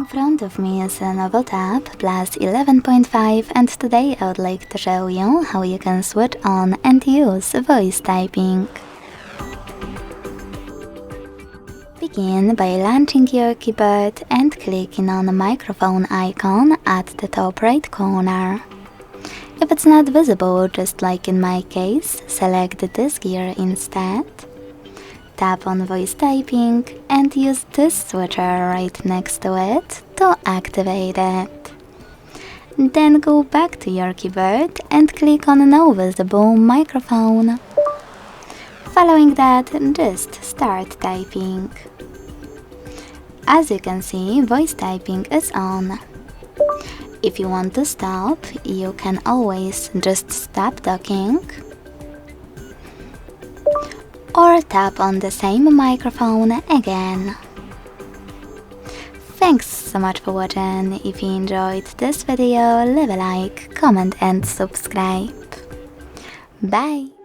front of me is LENOVO Tab Plus 11.5, and today I would like to show you how you can switch on and use voice typing. Begin by launching your keyboard and clicking on the microphone icon at the top right corner. If it's not visible, just like in my case, select this gear instead. Tap on voice typing and use this switcher right next to it to activate it. Then go back to your keyboard and click on no visible microphone. Following that, just start typing. As you can see, voice typing is on. If you want to stop, you can always just stop talking, or tap on the same microphone again. Thanks so much for watching. If you enjoyed this video, leave a like, comment and subscribe. Bye!